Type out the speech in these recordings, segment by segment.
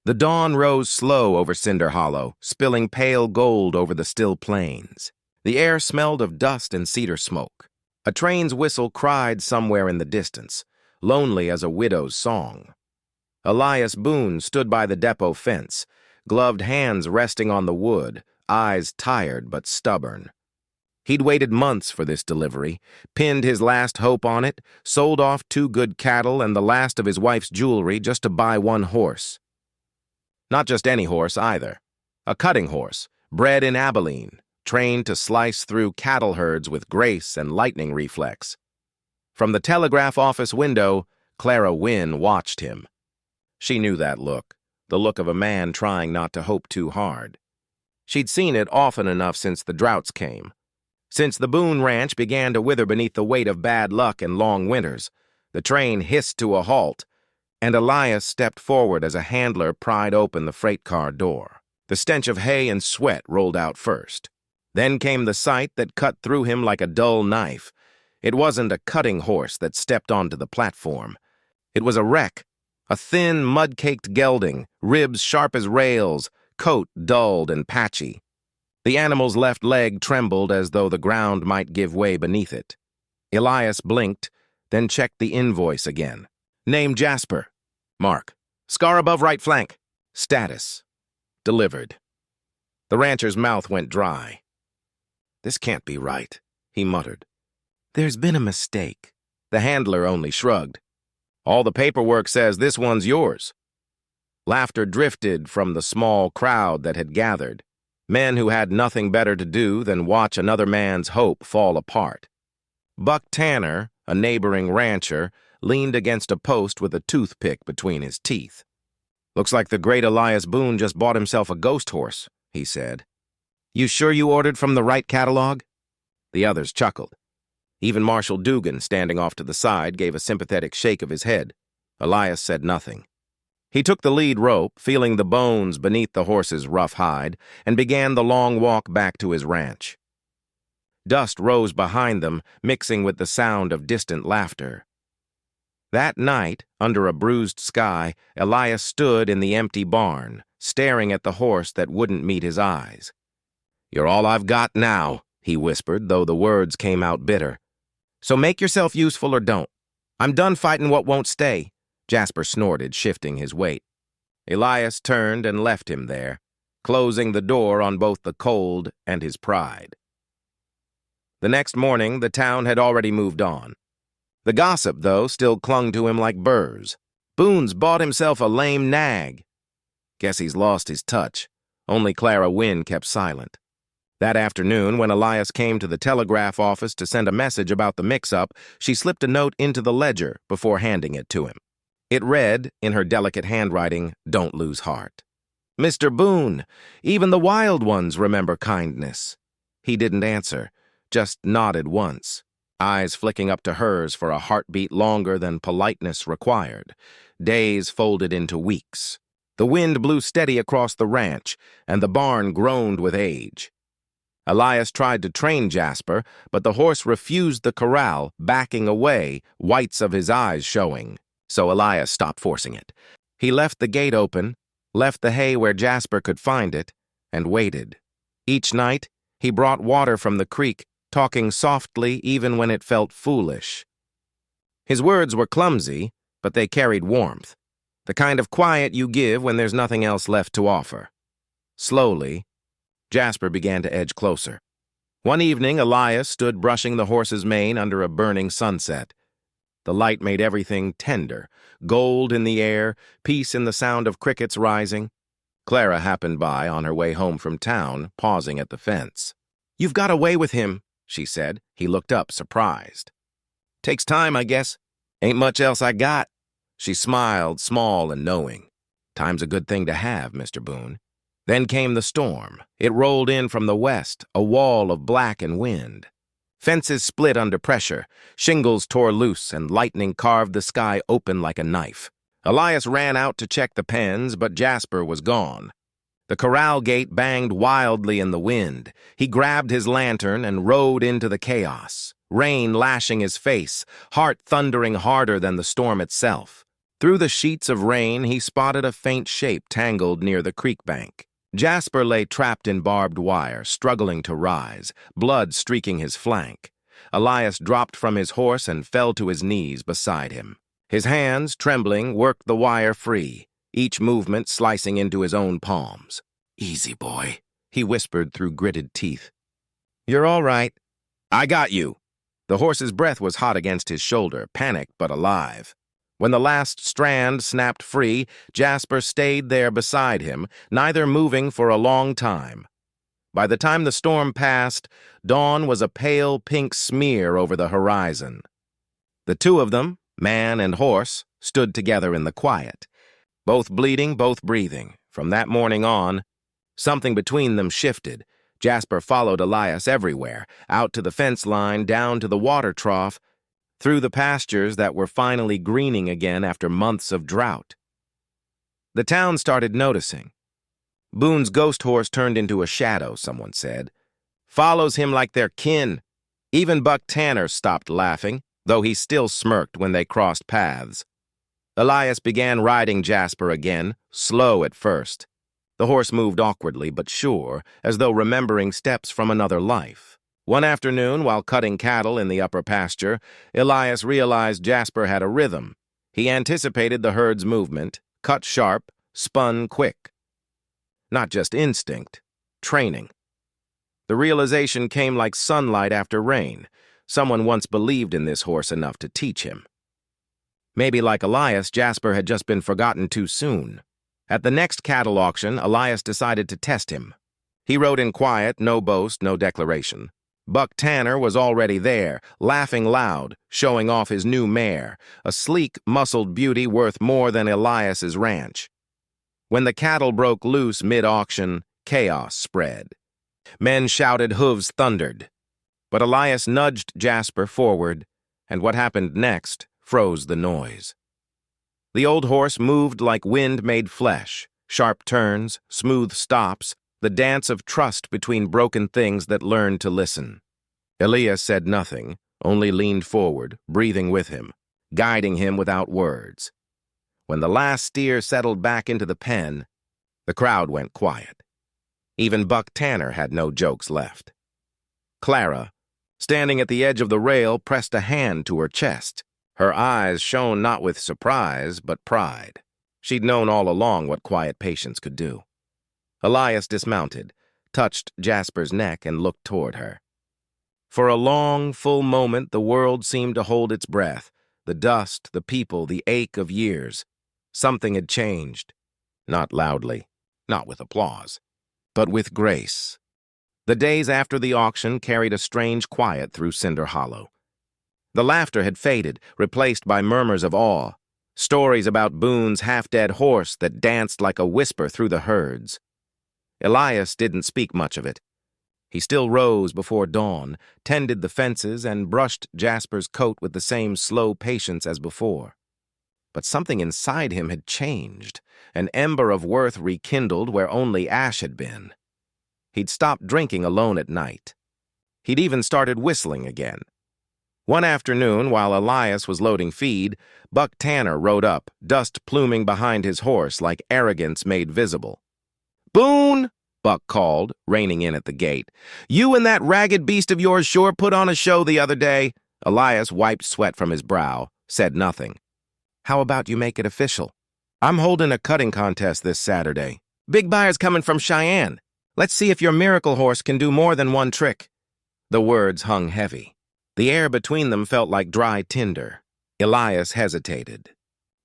The dawn rose slow over Cinder Hollow, spilling pale gold over the still plains. The air smelled of dust and cedar smoke. A train's whistle cried somewhere in the distance, lonely as a widow's song. Elias Boone stood by the depot fence, gloved hands resting on the wood, eyes tired but stubborn. He'd waited months for this delivery, pinned his last hope on it, sold off 2 good cattle and the last of his wife's jewelry just to buy 1 horse. Not just any horse, either. A cutting horse, bred in Abilene, trained to slice through cattle herds with grace and lightning reflex. From the telegraph office window, Clara Wynne watched him. She knew that look, the look of a man trying not to hope too hard. She'd seen it often enough since the droughts came. Since the Boone Ranch began to wither beneath the weight of bad luck and long winters, the train hissed to a halt, and Elias stepped forward as a handler pried open the freight car door. The stench of hay and sweat rolled out first. Then came the sight that cut through him like a dull knife. It wasn't a cutting horse that stepped onto the platform. It was a wreck, a thin, mud-caked gelding, ribs sharp as rails, coat dulled and patchy. The animal's left leg trembled as though the ground might give way beneath it. Elias blinked, then checked the invoice again. Name Jasper. Mark. Scar above right flank. Status. Delivered. The rancher's mouth went dry. This can't be right, he muttered. There's been a mistake. The handler only shrugged. All the paperwork says this one's yours. Laughter drifted from the small crowd that had gathered, men who had nothing better to do than watch another man's hope fall apart. Buck Tanner, a neighboring rancher, leaned against a post with a toothpick between his teeth. Looks like the great Elias Boone just bought himself a ghost horse, he said. You sure you ordered from the right catalog? The others chuckled. Even Marshal Dugan, standing off to the side, gave a sympathetic shake of his head. Elias said nothing. He took the lead rope, feeling the bones beneath the horse's rough hide, and began the long walk back to his ranch. Dust rose behind them, mixing with the sound of distant laughter. That night, under a bruised sky, Elias stood in the empty barn, staring at the horse that wouldn't meet his eyes. You're all I've got now, he whispered, though the words came out bitter. So make yourself useful or don't. I'm done fighting what won't stay, Jasper snorted, shifting his weight. Elias turned and left him there, closing the door on both the cold and his pride. The next morning, the town had already moved on. The gossip, though, still clung to him like burrs. Boone's bought himself a lame nag. Guess he's lost his touch. Only Clara Wynne kept silent. That afternoon, when Elias came to the telegraph office to send a message about the mix-up, she slipped a note into the ledger before handing it to him. It read, in her delicate handwriting, "Don't lose heart. Mr. Boone, even the wild ones remember kindness." He didn't answer, just nodded once, eyes flicking up to hers for a heartbeat longer than politeness required. Days folded into weeks. The wind blew steady across the ranch, and the barn groaned with age. Elias tried to train Jasper, but the horse refused the corral, backing away, whites of his eyes showing. So Elias stopped forcing it. He left the gate open, left the hay where Jasper could find it, and waited. Each night, he brought water from the creek, talking softly even when it felt foolish. His words were clumsy, but they carried warmth, the kind of quiet you give when there's nothing else left to offer. Slowly, Jasper began to edge closer. One evening, Elias stood brushing the horse's mane under a burning sunset. The light made everything tender, gold in the air, peace in the sound of crickets rising. Clara happened by on her way home from town, pausing at the fence. "You've got away with him," she said. He looked up, surprised. "Takes time, I guess. Ain't much else I got." She smiled, small and knowing. "Time's a good thing to have, Mr. Boone." Then came the storm. It rolled in from the west, a wall of black and wind. Fences split under pressure, shingles tore loose, and lightning carved the sky open like a knife. Elias ran out to check the pens, but Jasper was gone. The corral gate banged wildly in the wind. He grabbed his lantern and rode into the chaos, rain lashing his face, heart thundering harder than the storm itself. Through the sheets of rain, he spotted a faint shape tangled near the creek bank. Jasper lay trapped in barbed wire, struggling to rise, blood streaking his flank. Elias dropped from his horse and fell to his knees beside him. His hands, trembling, worked the wire free, each movement slicing into his own palms. "Easy, boy," he whispered through gritted teeth. "You're all right." "I got you." The horse's breath was hot against his shoulder, panicked but alive. When the last strand snapped free, Jasper stayed there beside him, neither moving for a long time. By the time the storm passed, dawn was a pale pink smear over the horizon. The two of them, man and horse, stood together in the quiet. Both bleeding, both breathing. From that morning on, something between them shifted. Jasper followed Elias everywhere, out to the fence line, down to the water trough, through the pastures that were finally greening again after months of drought. The town started noticing. Boone's ghost horse turned into a shadow, someone said. Follows him like they're kin. Even Buck Tanner stopped laughing, though he still smirked when they crossed paths. Elias began riding Jasper again, slow at first. The horse moved awkwardly but sure, as though remembering steps from another life. One afternoon, while cutting cattle in the upper pasture, Elias realized Jasper had a rhythm. He anticipated the herd's movement, cut sharp, spun quick. Not just instinct, training. The realization came like sunlight after rain. Someone once believed in this horse enough to teach him. Maybe like Elias, Jasper had just been forgotten too soon. At the next cattle auction, Elias decided to test him. He rode in quiet, no boast, no declaration. Buck Tanner was already there, laughing loud, showing off his new mare, a sleek, muscled beauty worth more than Elias's ranch. When the cattle broke loose mid-auction, chaos spread. Men shouted, hooves thundered. But Elias nudged Jasper forward, and what happened next froze the noise. The old horse moved like wind-made flesh, sharp turns, smooth stops, the dance of trust between broken things that learned to listen. Elias said nothing, only leaned forward, breathing with him, guiding him without words. When the last steer settled back into the pen, the crowd went quiet. Even Buck Tanner had no jokes left. Clara, standing at the edge of the rail, pressed a hand to her chest. Her eyes shone not with surprise, but pride. She'd known all along what quiet patience could do. Elias dismounted, touched Jasper's neck, and looked toward her. For a long, full moment, the world seemed to hold its breath. The dust, the people, the ache of years. Something had changed. Not loudly, not with applause, but with grace. The days after the auction carried a strange quiet through Cinder Hollow. The laughter had faded, replaced by murmurs of awe, stories about Boone's half-dead horse that danced like a whisper through the herds. Elias didn't speak much of it. He still rose before dawn, tended the fences, and brushed Jasper's coat with the same slow patience as before. But something inside him had changed, an ember of worth rekindled where only ash had been. He'd stopped drinking alone at night. He'd even started whistling again. One afternoon, while Elias was loading feed, Buck Tanner rode up, dust pluming behind his horse like arrogance made visible. "Boone!" Buck called, reining in at the gate. "You and that ragged beast of yours sure put on a show the other day." Elias wiped sweat from his brow, said nothing. "How about you make it official? I'm holding a cutting contest this Saturday. Big buyers coming from Cheyenne. Let's see if your miracle horse can do more than one trick." The words hung heavy. The air between them felt like dry tinder. Elias hesitated.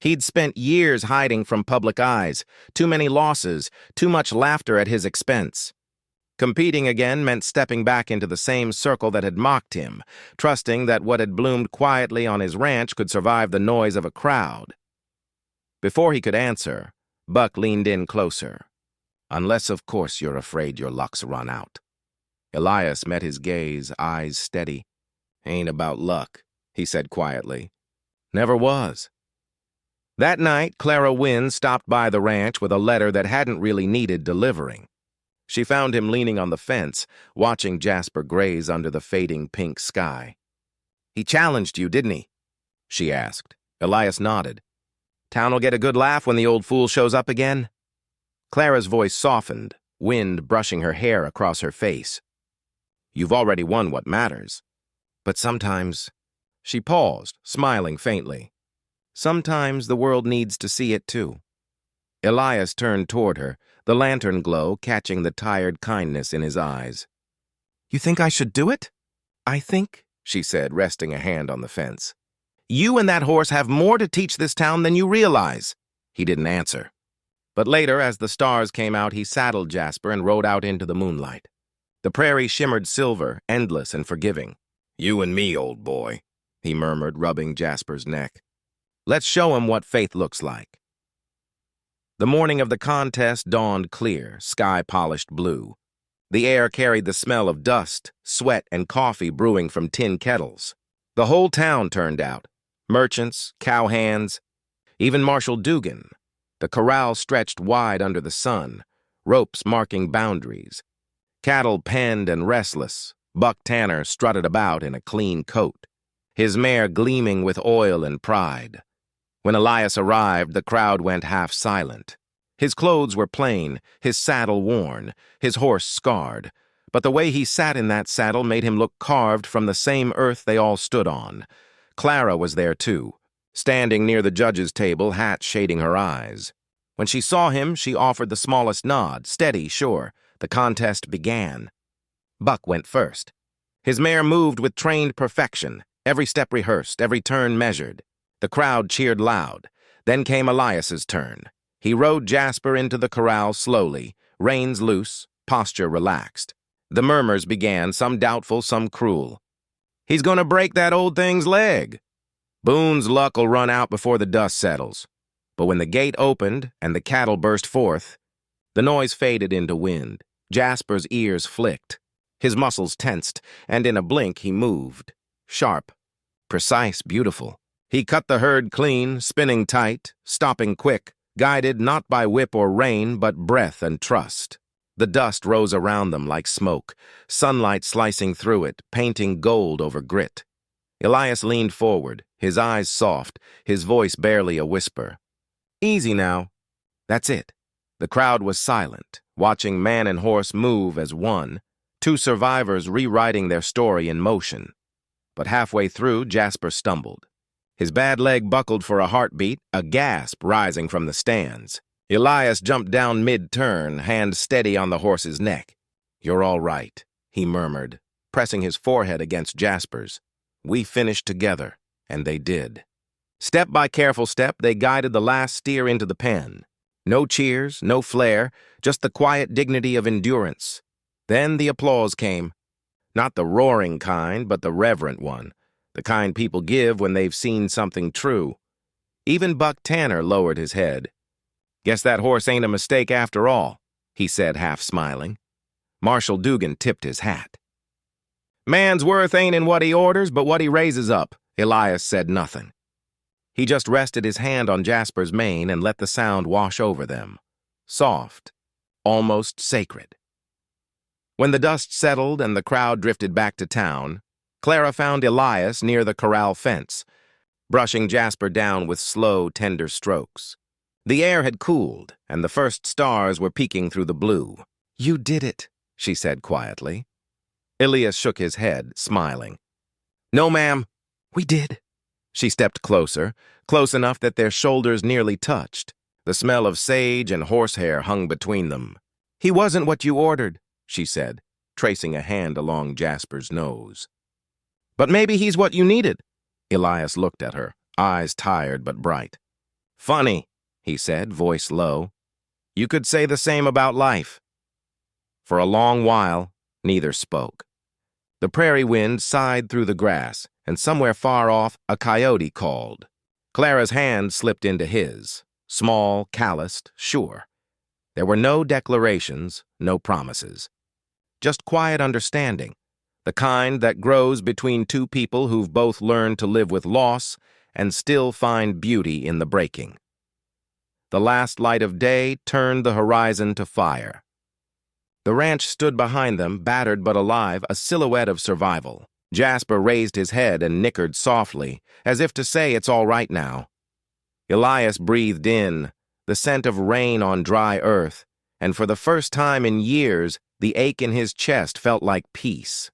He'd spent years hiding from public eyes, too many losses, too much laughter at his expense. Competing again meant stepping back into the same circle that had mocked him, trusting that what had bloomed quietly on his ranch could survive the noise of a crowd. Before he could answer, Buck leaned in closer. "Unless, of course, you're afraid your luck's run out." Elias met his gaze, eyes steady. "Ain't about luck," he said quietly. "Never was." That night, Clara Wynne stopped by the ranch with a letter that hadn't really needed delivering. She found him leaning on the fence, watching Jasper graze under the fading pink sky. "He challenged you, didn't he?" she asked. Elias nodded. Town'll get a good laugh when the old fool shows up again. Clara's voice softened, wind brushing her hair across her face. You've already won what matters. But sometimes... She paused, smiling faintly. Sometimes the world needs to see it too. Elias turned toward her, the lantern glow catching the tired kindness in his eyes. You think I should do it? I think, she said, resting a hand on the fence. You and that horse have more to teach this town than you realize. He didn't answer. But later, as the stars came out, he saddled Jasper and rode out into the moonlight. The prairie shimmered silver, endless and forgiving. You and me, old boy, he murmured, rubbing Jasper's neck. Let's show him what faith looks like. The morning of the contest dawned clear, sky-polished blue. The air carried the smell of dust, sweat, and coffee brewing from tin kettles. The whole town turned out. Merchants, cowhands, even Marshal Dugan. The corral stretched wide under the sun, ropes marking boundaries. Cattle penned and restless, Buck Tanner strutted about in a clean coat, his mare gleaming with oil and pride. When Elias arrived, the crowd went half silent. His clothes were plain, his saddle worn, his horse scarred, but the way he sat in that saddle made him look carved from the same earth they all stood on. Clara was there too, standing near the judge's table, hat shading her eyes. When she saw him, she offered the smallest nod, steady, sure. The contest began. Buck went first. His mare moved with trained perfection, every step rehearsed, every turn measured. The crowd cheered loud. Then came Elias's turn. He rode Jasper into the corral slowly, reins loose, posture relaxed. The murmurs began, some doubtful, some cruel. He's going to break that old thing's leg. Boone's luck'll run out before the dust settles. But when the gate opened and the cattle burst forth, the noise faded into wind. Jasper's ears flicked. His muscles tensed, and in a blink he moved. Sharp, precise, beautiful. He cut the herd clean, spinning tight, stopping quick, guided not by whip or rein, but breath and trust. The dust rose around them like smoke, sunlight slicing through it, painting gold over grit. Elias leaned forward, his eyes soft, his voice barely a whisper. Easy now. That's it. The crowd was silent, watching man and horse move as one, two survivors rewriting their story in motion. But halfway through, Jasper stumbled. His bad leg buckled for a heartbeat, a gasp rising from the stands. Elias jumped down mid-turn, hand steady on the horse's neck. You're all right, he murmured, pressing his forehead against Jasper's. We finished together, and they did. Step by careful step, they guided the last steer into the pen. No cheers, no flair, just the quiet dignity of endurance. Then the applause came. Not the roaring kind, but the reverent one. The kind people give when they've seen something true. Even Buck Tanner lowered his head. Guess that horse ain't a mistake after all, he said, half smiling. Marshal Dugan tipped his hat. Man's worth ain't in what he orders, but what he raises up. Elias said nothing. He just rested his hand on Jasper's mane and let the sound wash over them. Soft, almost sacred. When the dust settled and the crowd drifted back to town, Clara found Elias near the corral fence, brushing Jasper down with slow, tender strokes. The air had cooled, and the first stars were peeking through the blue. You did it, she said quietly. Elias shook his head, smiling. No, ma'am, we did. She stepped closer, close enough that their shoulders nearly touched. The smell of sage and horsehair hung between them. He wasn't what you ordered, she said, tracing a hand along Jasper's nose. But maybe he's what you needed. Elias looked at her, eyes tired but bright. Funny, he said, voice low. You could say the same about life. For a long while, neither spoke. The prairie wind sighed through the grass, and somewhere far off, a coyote called. Clara's hand slipped into his, small, calloused, sure. There were no declarations, no promises. Just quiet understanding, the kind that grows between two people who've both learned to live with loss and still find beauty in the breaking. The last light of day turned the horizon to fire. The ranch stood behind them, battered but alive, a silhouette of survival. Jasper raised his head and nickered softly, as if to say it's all right now. Elias breathed in, the scent of rain on dry earth, and for the first time in years, the ache in his chest felt like peace.